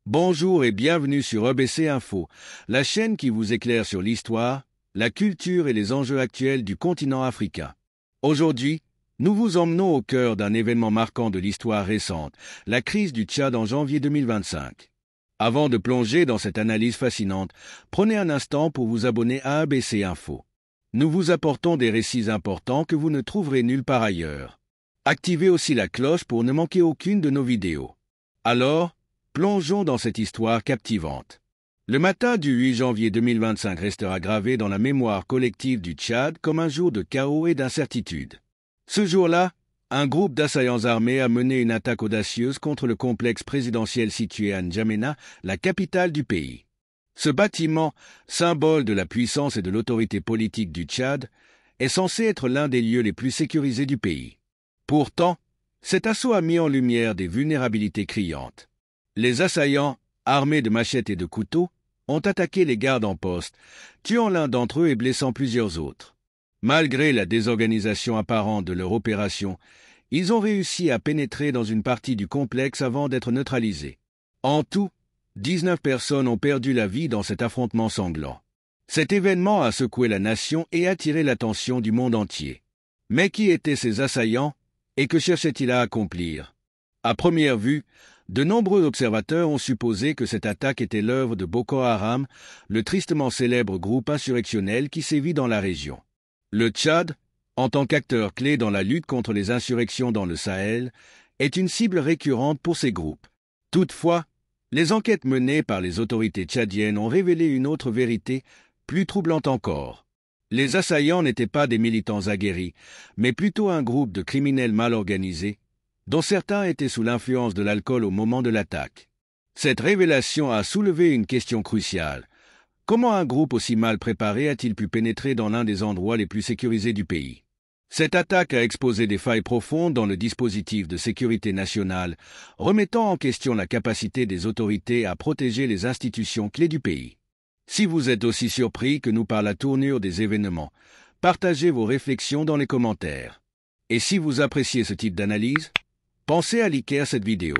Bonjour et bienvenue sur EBC Info, la chaîne qui vous éclaire sur l'histoire, la culture et les enjeux actuels du continent africain. Aujourd'hui, nous vous emmenons au cœur d'un événement marquant de l'histoire récente, la crise du Tchad en janvier 2025. Avant de plonger dans cette analyse fascinante, prenez un instant pour vous abonner à ABC Info. Nous vous apportons des récits importants que vous ne trouverez nulle part ailleurs. Activez aussi la cloche pour ne manquer aucune de nos vidéos. Alors, plongeons dans cette histoire captivante. Le matin du 8 janvier 2025 restera gravé dans la mémoire collective du Tchad comme un jour de chaos et d'incertitude. Ce jour-là, un groupe d'assaillants armés a mené une attaque audacieuse contre le complexe présidentiel situé à N'Djamena, la capitale du pays. Ce bâtiment, symbole de la puissance et de l'autorité politique du Tchad, est censé être l'un des lieux les plus sécurisés du pays. Pourtant, cet assaut a mis en lumière des vulnérabilités criantes. Les assaillants, armés de machettes et de couteaux, ont attaqué les gardes en poste, tuant l'un d'entre eux et blessant plusieurs autres. Malgré la désorganisation apparente de leur opération, ils ont réussi à pénétrer dans une partie du complexe avant d'être neutralisés. En tout, 19 personnes ont perdu la vie dans cet affrontement sanglant. Cet événement a secoué la nation et attiré l'attention du monde entier. Mais qui étaient ces assaillants et que cherchaient-ils à accomplir? À première vue, de nombreux observateurs ont supposé que cette attaque était l'œuvre de Boko Haram, le tristement célèbre groupe insurrectionnel qui sévit dans la région. Le Tchad, en tant qu'acteur clé dans la lutte contre les insurrections dans le Sahel, est une cible récurrente pour ces groupes. Toutefois, les enquêtes menées par les autorités tchadiennes ont révélé une autre vérité, plus troublante encore. Les assaillants n'étaient pas des militants aguerris, mais plutôt un groupe de criminels mal organisés, dont certains étaient sous l'influence de l'alcool au moment de l'attaque. Cette révélation a soulevé une question cruciale. Comment un groupe aussi mal préparé a-t-il pu pénétrer dans l'un des endroits les plus sécurisés du pays? Cette attaque a exposé des failles profondes dans le dispositif de sécurité nationale, remettant en question la capacité des autorités à protéger les institutions clés du pays. Si vous êtes aussi surpris que nous par la tournure des événements, partagez vos réflexions dans les commentaires. Et si vous appréciez ce type d'analyse, pensez à liker cette vidéo.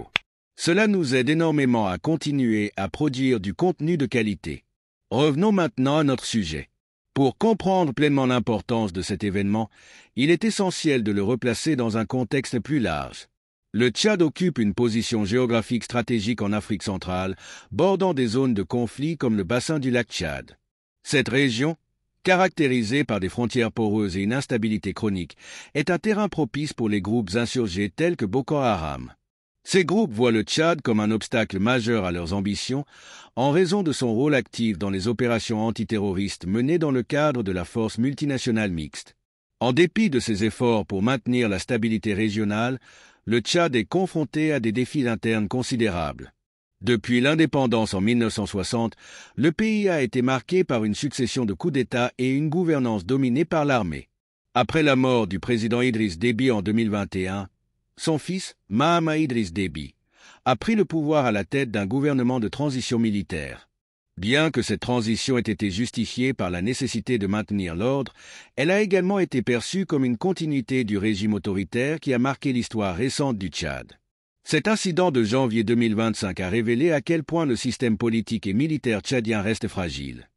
Cela nous aide énormément à continuer à produire du contenu de qualité. Revenons maintenant à notre sujet. Pour comprendre pleinement l'importance de cet événement, il est essentiel de le replacer dans un contexte plus large. Le Tchad occupe une position géographique stratégique en Afrique centrale, bordant des zones de conflit comme le bassin du lac Tchad. Cette région, caractérisée par des frontières poreuses et une instabilité chronique, est un terrain propice pour les groupes insurgés tels que Boko Haram. Ces groupes voient le Tchad comme un obstacle majeur à leurs ambitions en raison de son rôle actif dans les opérations antiterroristes menées dans le cadre de la force multinationale mixte. En dépit de ses efforts pour maintenir la stabilité régionale, le Tchad est confronté à des défis internes considérables. Depuis l'indépendance en 1960, le pays a été marqué par une succession de coups d'État et une gouvernance dominée par l'armée. Après la mort du président Idriss Déby en 2021, son fils, Mahama Idriss Déby, a pris le pouvoir à la tête d'un gouvernement de transition militaire. Bien que cette transition ait été justifiée par la nécessité de maintenir l'ordre, elle a également été perçue comme une continuité du régime autoritaire qui a marqué l'histoire récente du Tchad. Cet incident de janvier 2025 a révélé à quel point le système politique et militaire tchadien reste fragile.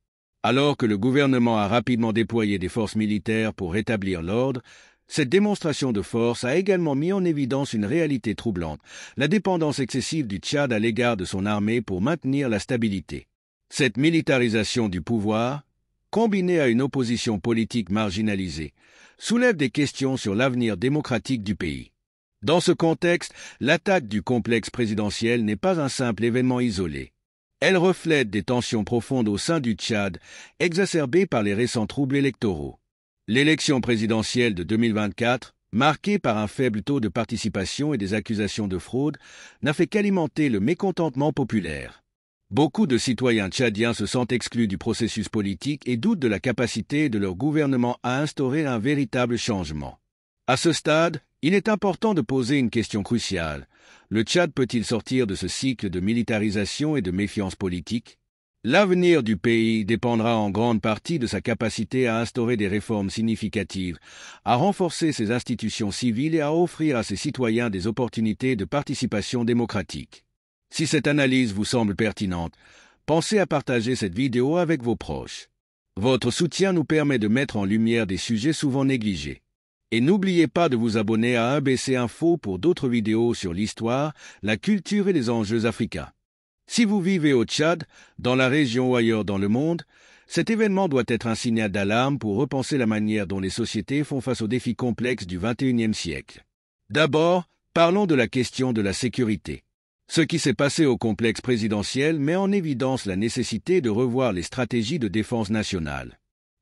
Alors que le gouvernement a rapidement déployé des forces militaires pour rétablir l'ordre, cette démonstration de force a également mis en évidence une réalité troublante, la dépendance excessive du Tchad à l'égard de son armée pour maintenir la stabilité. Cette militarisation du pouvoir, combinée à une opposition politique marginalisée, soulève des questions sur l'avenir démocratique du pays. Dans ce contexte, l'attaque du complexe présidentiel n'est pas un simple événement isolé. Elle reflète des tensions profondes au sein du Tchad, exacerbées par les récents troubles électoraux. L'élection présidentielle de 2024, marquée par un faible taux de participation et des accusations de fraude, n'a fait qu'alimenter le mécontentement populaire. Beaucoup de citoyens tchadiens se sentent exclus du processus politique et doutent de la capacité de leur gouvernement à instaurer un véritable changement. À ce stade, il est important de poser une question cruciale. Le Tchad peut-il sortir de ce cycle de militarisation et de méfiance politique? L'avenir du pays dépendra en grande partie de sa capacité à instaurer des réformes significatives, à renforcer ses institutions civiles et à offrir à ses citoyens des opportunités de participation démocratique. Si cette analyse vous semble pertinente, pensez à partager cette vidéo avec vos proches. Votre soutien nous permet de mettre en lumière des sujets souvent négligés. Et n'oubliez pas de vous abonner à ABC Info pour d'autres vidéos sur l'histoire, la culture et les enjeux africains. Si vous vivez au Tchad, dans la région ou ailleurs dans le monde, cet événement doit être un signal d'alarme pour repenser la manière dont les sociétés font face aux défis complexes du XXIe siècle. D'abord, parlons de la question de la sécurité. Ce qui s'est passé au complexe présidentiel met en évidence la nécessité de revoir les stratégies de défense nationale.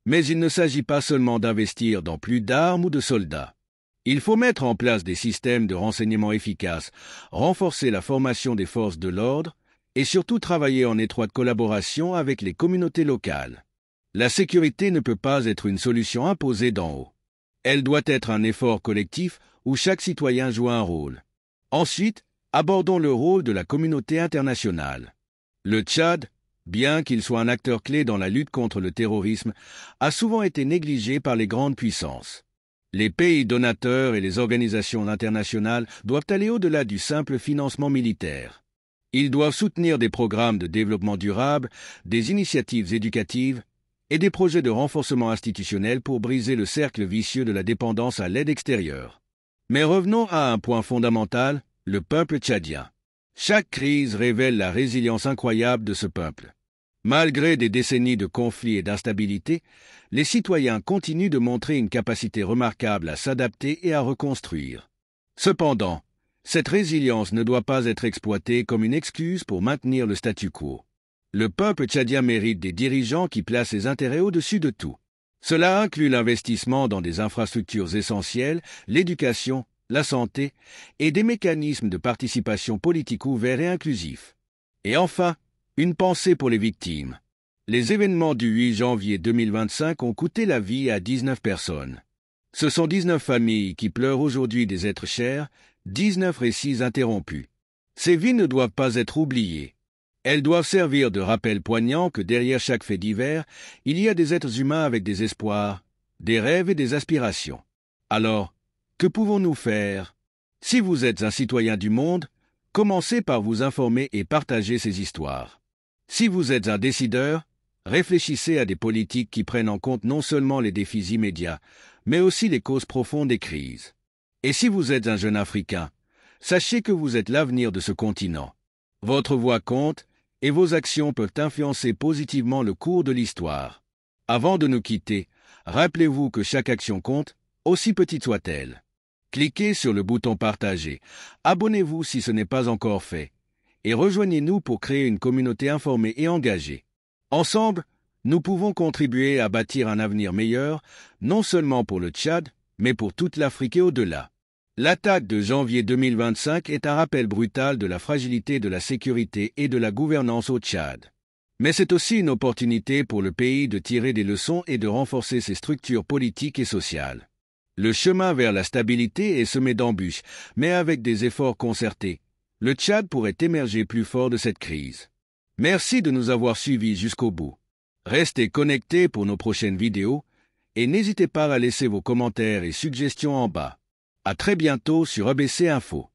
Mais il ne s'agit pas seulement d'investir dans plus d'armes ou de soldats. Il faut mettre en place des systèmes de renseignement efficaces, renforcer la formation des forces de l'ordre et surtout travailler en étroite collaboration avec les communautés locales. La sécurité ne peut pas être une solution imposée d'en haut. Elle doit être un effort collectif où chaque citoyen joue un rôle. Ensuite, abordons le rôle de la communauté internationale. Le Tchad, bien qu'il soit un acteur clé dans la lutte contre le terrorisme, a souvent été négligé par les grandes puissances. Les pays donateurs et les organisations internationales doivent aller au-delà du simple financement militaire. Ils doivent soutenir des programmes de développement durable, des initiatives éducatives et des projets de renforcement institutionnel pour briser le cercle vicieux de la dépendance à l'aide extérieure. Mais revenons à un point fondamental, le peuple tchadien. Chaque crise révèle la résilience incroyable de ce peuple. Malgré des décennies de conflits et d'instabilité, les citoyens continuent de montrer une capacité remarquable à s'adapter et à reconstruire. Cependant, cette résilience ne doit pas être exploitée comme une excuse pour maintenir le statu quo. Le peuple tchadien mérite des dirigeants qui placent ses intérêts au-dessus de tout. Cela inclut l'investissement dans des infrastructures essentielles, l'éducation, la santé et des mécanismes de participation politique ouverts et inclusifs. Et enfin, une pensée pour les victimes. Les événements du 8 janvier 2025 ont coûté la vie à 19 personnes. Ce sont 19 familles qui pleurent aujourd'hui des êtres chers, 19 récits interrompus. Ces vies ne doivent pas être oubliées. Elles doivent servir de rappel poignant que derrière chaque fait divers, il y a des êtres humains avec des espoirs, des rêves et des aspirations. Alors, que pouvons-nous faire? Si vous êtes un citoyen du monde, commencez par vous informer et partager ces histoires. Si vous êtes un décideur, réfléchissez à des politiques qui prennent en compte non seulement les défis immédiats, mais aussi les causes profondes des crises. Et si vous êtes un jeune Africain, sachez que vous êtes l'avenir de ce continent. Votre voix compte et vos actions peuvent influencer positivement le cours de l'histoire. Avant de nous quitter, rappelez-vous que chaque action compte, aussi petite soit-elle. Cliquez sur le bouton partager, abonnez-vous si ce n'est pas encore fait, et rejoignez-nous pour créer une communauté informée et engagée. Ensemble, nous pouvons contribuer à bâtir un avenir meilleur, non seulement pour le Tchad, mais pour toute l'Afrique et au-delà. L'attaque de janvier 2025 est un rappel brutal de la fragilité de la sécurité et de la gouvernance au Tchad. Mais c'est aussi une opportunité pour le pays de tirer des leçons et de renforcer ses structures politiques et sociales. Le chemin vers la stabilité est semé d'embûches, mais avec des efforts concertés, le Tchad pourrait émerger plus fort de cette crise. Merci de nous avoir suivis jusqu'au bout. Restez connectés pour nos prochaines vidéos et n'hésitez pas à laisser vos commentaires et suggestions en bas. À très bientôt sur ABC Info.